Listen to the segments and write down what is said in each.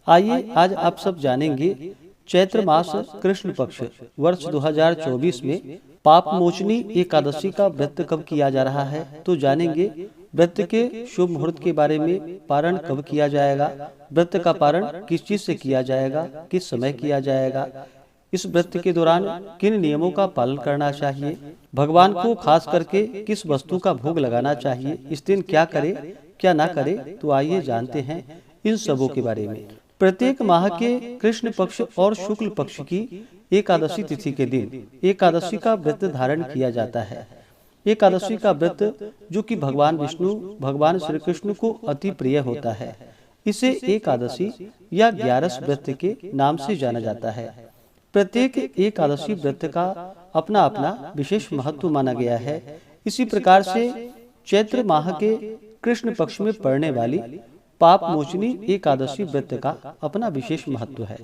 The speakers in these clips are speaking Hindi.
आइए आज आप सब जानेंगे चैत्र मास कृष्ण पक्ष वर्ष 2024 में पाप मोचनी एकादशी का व्रत कब किया जा रहा है। तो जानेंगे व्रत के शुभ मुहूर्त के बारे में, पारण कब किया जाएगा, व्रत का पारण किस चीज से किया जाएगा, किस समय किया जाएगा, इस व्रत के दौरान किन नियमों का पालन करना चाहिए, भगवान को खास करके किस वस्तु का भोग लगाना चाहिए, इस दिन क्या करे क्या ना करे। तो आइए जानते हैं इन सबों के बारे में। प्रत्येक माह के कृष्ण पक्ष और शुक्ल पक्ष की एकादशी तिथि के दिन एकादशी का व्रत धारण किया जाता है। एकादशी का व्रत जो कि भगवान विष्णु भगवान श्री कृष्ण को अति प्रिय होता है, इसे एकादशी या ग्यारस व्रत के नाम से जाना जाता है। प्रत्येक एकादशी व्रत का अपना अपना विशेष महत्व माना गया है। इसी प्रकार से चैत्र माह के कृष्ण पक्ष में पड़ने वाली पाप मोचनी एकादशी व्रत का अपना विशेष महत्व है।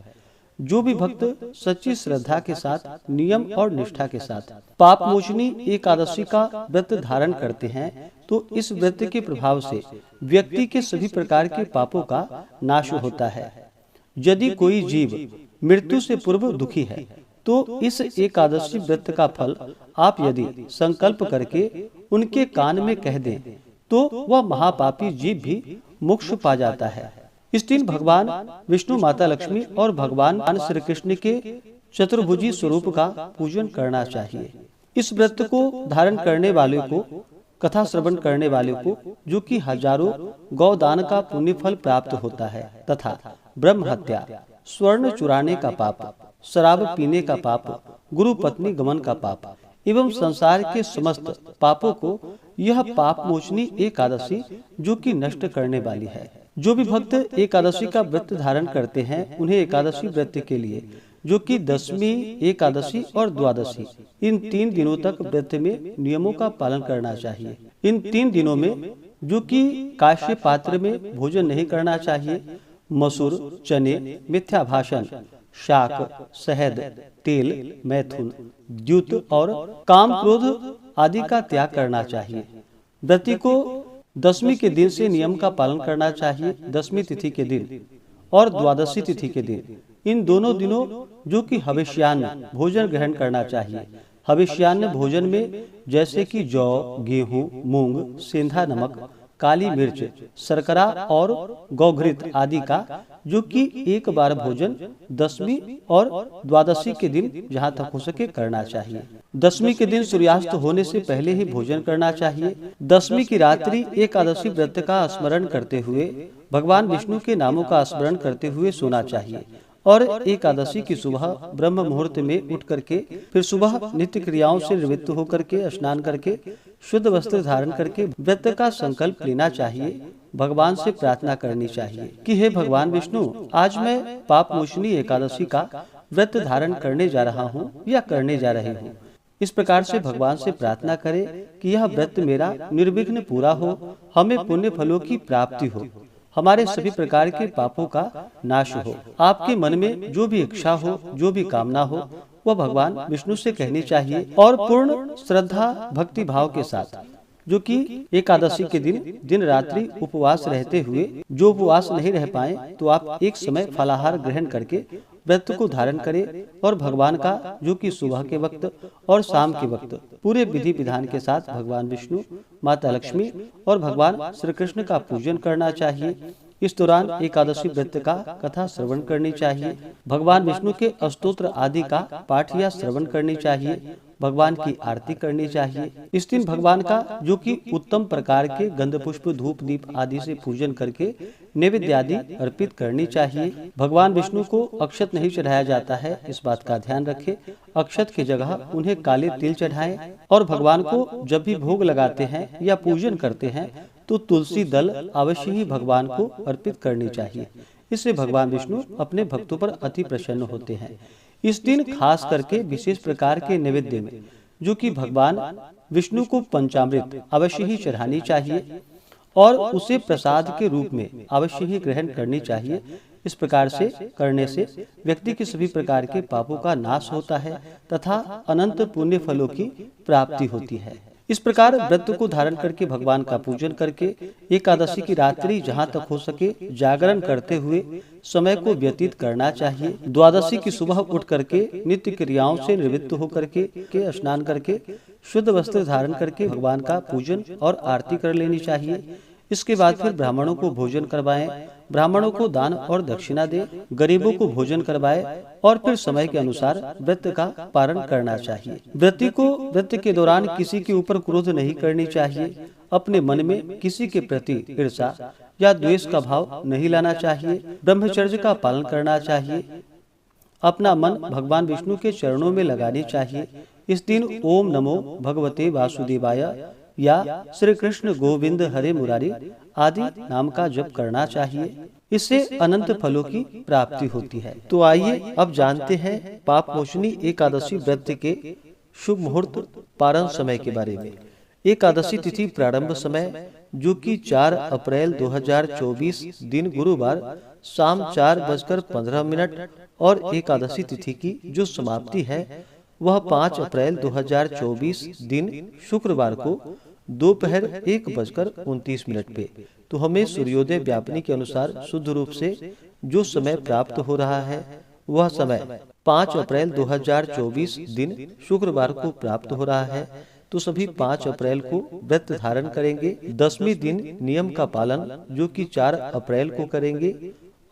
जो भी भक्त सच्ची श्रद्धा के साथ, नियम और निष्ठा के साथ पाप मोचनी एकादशी का व्रत धारण करते हैं, तो इस व्रत के प्रभाव से व्यक्ति के सभी प्रकार के पापों का नाश होता है। यदि कोई जीव मृत्यु से पूर्व दुखी है, तो इस एकादशी व्रत का फल आप यदि संकल्प करके उनके कान में कह दें, तो वह महापापी जीव भी मोक्ष पा जाता है। इस दिन भगवान विष्णु, माता लक्ष्मी और भगवान श्री कृष्ण के चतुर्भुजी स्वरूप का पूजन करना चाहिए। इस व्रत को धारण करने वाले को, कथा श्रवण करने वाले को, जो कि हजारों गौदान का पुण्य फल प्राप्त होता है, तथा ब्रह्म हत्या, स्वर्ण चुराने का पाप, शराब पीने का पाप, गुरु पत्नी गमन का पाप एवं संसार के समस्त पापों को यह पाप मोचनी एकादशी जो कि नष्ट करने वाली है। जो भी भक्त एकादशी का व्रत धारण करते हैं, उन्हें एकादशी व्रत के लिए, जो कि दशमी, एकादशी और द्वादशी, इन 3 दिनों तक व्रत में नियमों का पालन करना चाहिए। इन 3 दिनों में जो कि काश्य पात्र में भोजन नहीं करना चाहिए, मसूर, चने, मिथ्या भाषण, शाक, शहद, तेल, मैथुन, द्युत और काम क्रोध आदि का त्याग करना चाहिए। व्रती को दशमी के दिन से नियम का पालन करना चाहिए। दशमी तिथि के दिन और द्वादशी तिथि के दिन, इन दोनों दिनों जो कि हविष्यान्न भोजन ग्रहण करना चाहिए। हविष्यान्न भोजन में जैसे कि जौ, गेहूं, मूंग, सेंधा नमक, काली मिर्च, शर्करा और गौघृत आदि का जो कि एक बार भोजन दशमी और द्वादशी के दिन जहाँ तक हो सके करना चाहिए। दशमी के दिन सूर्यास्त होने से पहले ही भोजन करना चाहिए। दशमी की रात्रि एकादशी व्रत का स्मरण करते हुए, भगवान विष्णु के नामों का स्मरण करते हुए सोना चाहिए। और एकादशी की सुबह ब्रह्म मुहूर्त में उठ करके फिर सुबह नित्य क्रियाओं से निवृत्त होकर के स्नान करके शुद्ध वस्त्र धारण करके व्रत का संकल्प लेना चाहिए। भगवान से प्रार्थना करनी चाहिए कि हे भगवान विष्णु, आज मैं पाप मोचनी एकादशी का व्रत धारण करने जा रहा हूँ या करने जा रही हूँ। इस प्रकार से भगवान से प्रार्थना करें कि यह व्रत मेरा निर्विघ्न पूरा हो, हमें पुण्य फलों की प्राप्ति हो, हमारे सभी प्रकार के पापों का नाश हो। आपके मन में जो भी इच्छा हो, जो भी कामना हो, वह भगवान विष्णु से कहनी चाहिए। और पूर्ण श्रद्धा भक्ति भाव के साथ, जो कि एकादशी के दिन दिन रात्रि उपवास रहते हुए, जो उपवास नहीं रह पाए तो आप एक समय फलाहार ग्रहण करके व्रत को धारण करें और भगवान का जो कि सुबह के वक्त और शाम के वक्त पूरे विधि विधान के साथ भगवान विष्णु, माता लक्ष्मी और भगवान श्री कृष्ण का पूजन करना चाहिए। इस दौरान एकादशी व्रत का कथा श्रवण करनी चाहिए। भगवान विष्णु के स्तोत्र आदि का पाठ या श्रवण करनी चाहिए। भगवान की आरती करनी चाहिए। इस दिन भगवान का जो कि उत्तम प्रकार के गंध पुष्प, धूप, दीप आदि से पूजन करके नैवेद्य आदि अर्पित करनी चाहिए। भगवान विष्णु को अक्षत नहीं चढ़ाया जाता है, इस बात का ध्यान रखें। अक्षत की जगह उन्हें काले तिल चढ़ाएं। और भगवान को जब भी भोग लगाते हैं या पूजन करते हैं, तो तुलसी दल अवश्य ही भगवान को अर्पित करनी चाहिए। इससे भगवान विष्णु अपने भक्तों पर अति प्रसन्न होते हैं। इस दिन खास करके विशेष प्रकार के नैवेद्य में जो कि भगवान विष्णु को पंचामृत अवश्य ही चढ़ानी चाहिए और उसे प्रसाद के रूप में अवश्य ही ग्रहण करनी चाहिए। इस प्रकार से करने से व्यक्ति के सभी प्रकार के पापों का नाश होता है तथा अनंत पुण्य फलों की प्राप्ति होती है। इस प्रकार व्रत को धारण करके भगवान का पूजन करके एकादशी की रात्रि जहाँ तक हो सके जागरण करते हुए समय को व्यतीत करना चाहिए। द्वादशी की सुबह उठ करके नित्य क्रियाओं से निवृत्त होकर के स्नान करके शुद्ध वस्त्र धारण करके भगवान का पूजन और आरती कर लेनी चाहिए। इसके बाद फिर ब्राह्मणों को भोजन करवाएं, ब्राह्मणों को दान और दक्षिणा दे, गरीबों को भोजन करवाए और फिर समय के अनुसार व्रत का पारण करना चाहिए। व्रती को व्रत के दौरान किसी के ऊपर क्रोध नहीं करनी चाहिए। अपने मन में किसी के प्रति ईर्ष्या या द्वेष का भाव नहीं लाना चाहिए। ब्रह्मचर्य का पालन करना चाहिए। अपना मन भगवान विष्णु के चरणों में लगानी चाहिए। इस दिन ओम नमो भगवते वासुदेवाय या श्री कृष्ण गोविंद हरे मुरारी आदि नाम का जप करना चाहिए। इससे अनंत फलों की प्राप्ति होती है। तो आइए अब जानते हैं पाप मोचनी एकादशी व्रत के शुभ मुहूर्त पारण समय के बारे में। एकादशी तिथि प्रारंभ समय जो कि 4 अप्रैल 2024 दिन गुरुवार शाम 4:15 और एकादशी तिथि की जो समाप्ति है वह 5 अप्रैल 2024 दिन शुक्रवार को दोपहर 1:29 पे। तो हमें सूर्योदय व्यापनी के अनुसार शुद्ध रूप से जो समय प्राप्त हो रहा है वह समय 5 अप्रैल 2024 दिन शुक्रवार को प्राप्त हो रहा है। तो सभी 5 अप्रैल को व्रत धारण करेंगे। 10वें दिन नियम का पालन जो कि 4 अप्रैल को करेंगे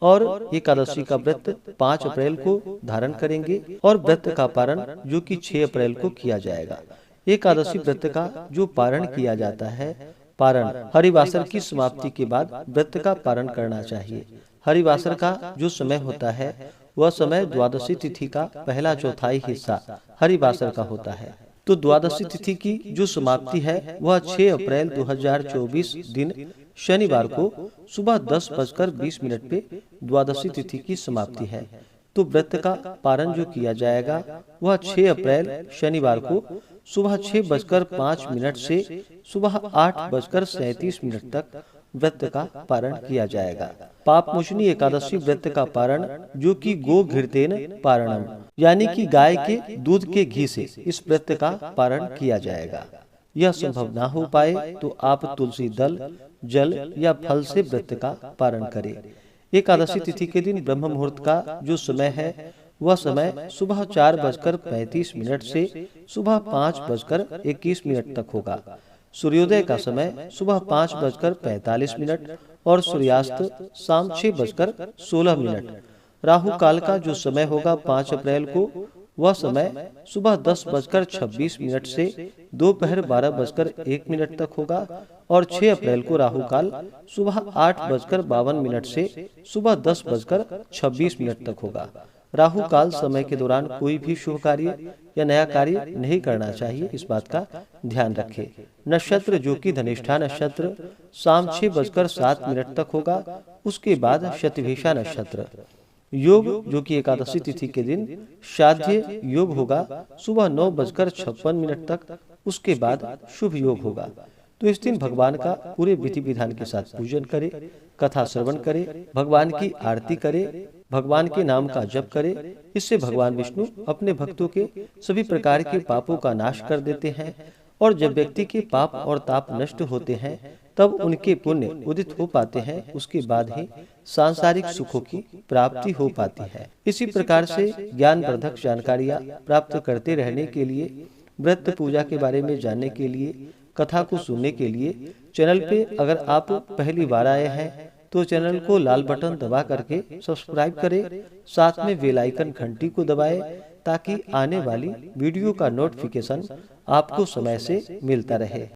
और एकादशी का व्रत 5 अप्रैल को धारण करेंगे और व्रत का पारण जो कि 6 अप्रैल को किया जाएगा। एकादशी व्रत का जो पारण किया जाता है, पारण हरिवासर की समाप्ति के बाद व्रत का पारण करना चाहिए। हरिवासर का जो समय होता है वह समय द्वादशी तिथि का पहला चौथाई हिस्सा हरिवासर का होता है। तो द्वादशी तिथि की जो समाप्ति है वह 6 अप्रैल 2024 दिन शनिवार को सुबह 10:20 पे द्वादशी तिथि की समाप्ति है। तो व्रत का पारण जो किया जाएगा वह 6 अप्रैल शनिवार को सुबह 6:05 से सुबह 8:37 तक व्रत का पारण किया जाएगा। पाप मोचनी एकादशी व्रत का पारण जो कि गो घृतेन पारणम यानी कि गाय के दूध के घी से इस व्रत का पारण किया जाएगा। यह संभव ना हो पाए तो आप तुलसी दल, जल या फल से व्रत का पारण करें। एकादशी तिथि के दिन ब्रह्म मुहूर्त का जो समय है वह समय सुबह 4:35 से सुबह 5:21 तक होगा। सूर्योदय का समय सुबह 5:45 और सूर्यास्त शाम 6:16। राहु काल का जो समय होगा 5 अप्रैल को वह समय सुबह 10:26 से दोपहर 12:01 तक होगा और 6 अप्रैल को राहु काल सुबह 8:52 से सुबह 10:26 तक होगा। राहु काल समय के दौरान कोई भी शुभ कार्य या नया कार्य नहीं करना चाहिए, इस बात का ध्यान रखें। नक्षत्र जो कि धनिष्ठा नक्षत्र शाम 6:07 तक होगा। उसके बाद शतभिषा नक्षत्र। योग जो कि एकादशी तिथि के दिन श्राद्ध योग होगा सुबह 9:56 तक। उसके बाद शुभ योग होगा। तो इस दिन भगवान का पूरे विधि विधान के साथ पूजन करें, कथा श्रवण करें, भगवान की आरती करें, भगवान के नाम का जप करें। इससे भगवान विष्णु अपने भक्तों के सभी प्रकार के पापों का नाश कर देते हैं और जब व्यक्ति के पाप और ताप नष्ट होते हैं तब उनके पुण्य उदित हो पाते हैं। उसके बाद ही सांसारिक सुखों की प्राप्ति हो पाती है। इसी प्रकार से ज्ञानवर्धक जानकारियाँ प्राप्त करते रहने के लिए, व्रत पूजा के बारे में जानने के लिए, कथा को सुनने के लिए चैनल पे अगर आप पहली बार आए हैं तो चैनल को लाल बटन दबा करके सब्सक्राइब करें, साथ में बेल आइकन घंटी को दबाएं ताकि आने वाली वीडियो का नोटिफिकेशन आपको समय से मिलता रहे।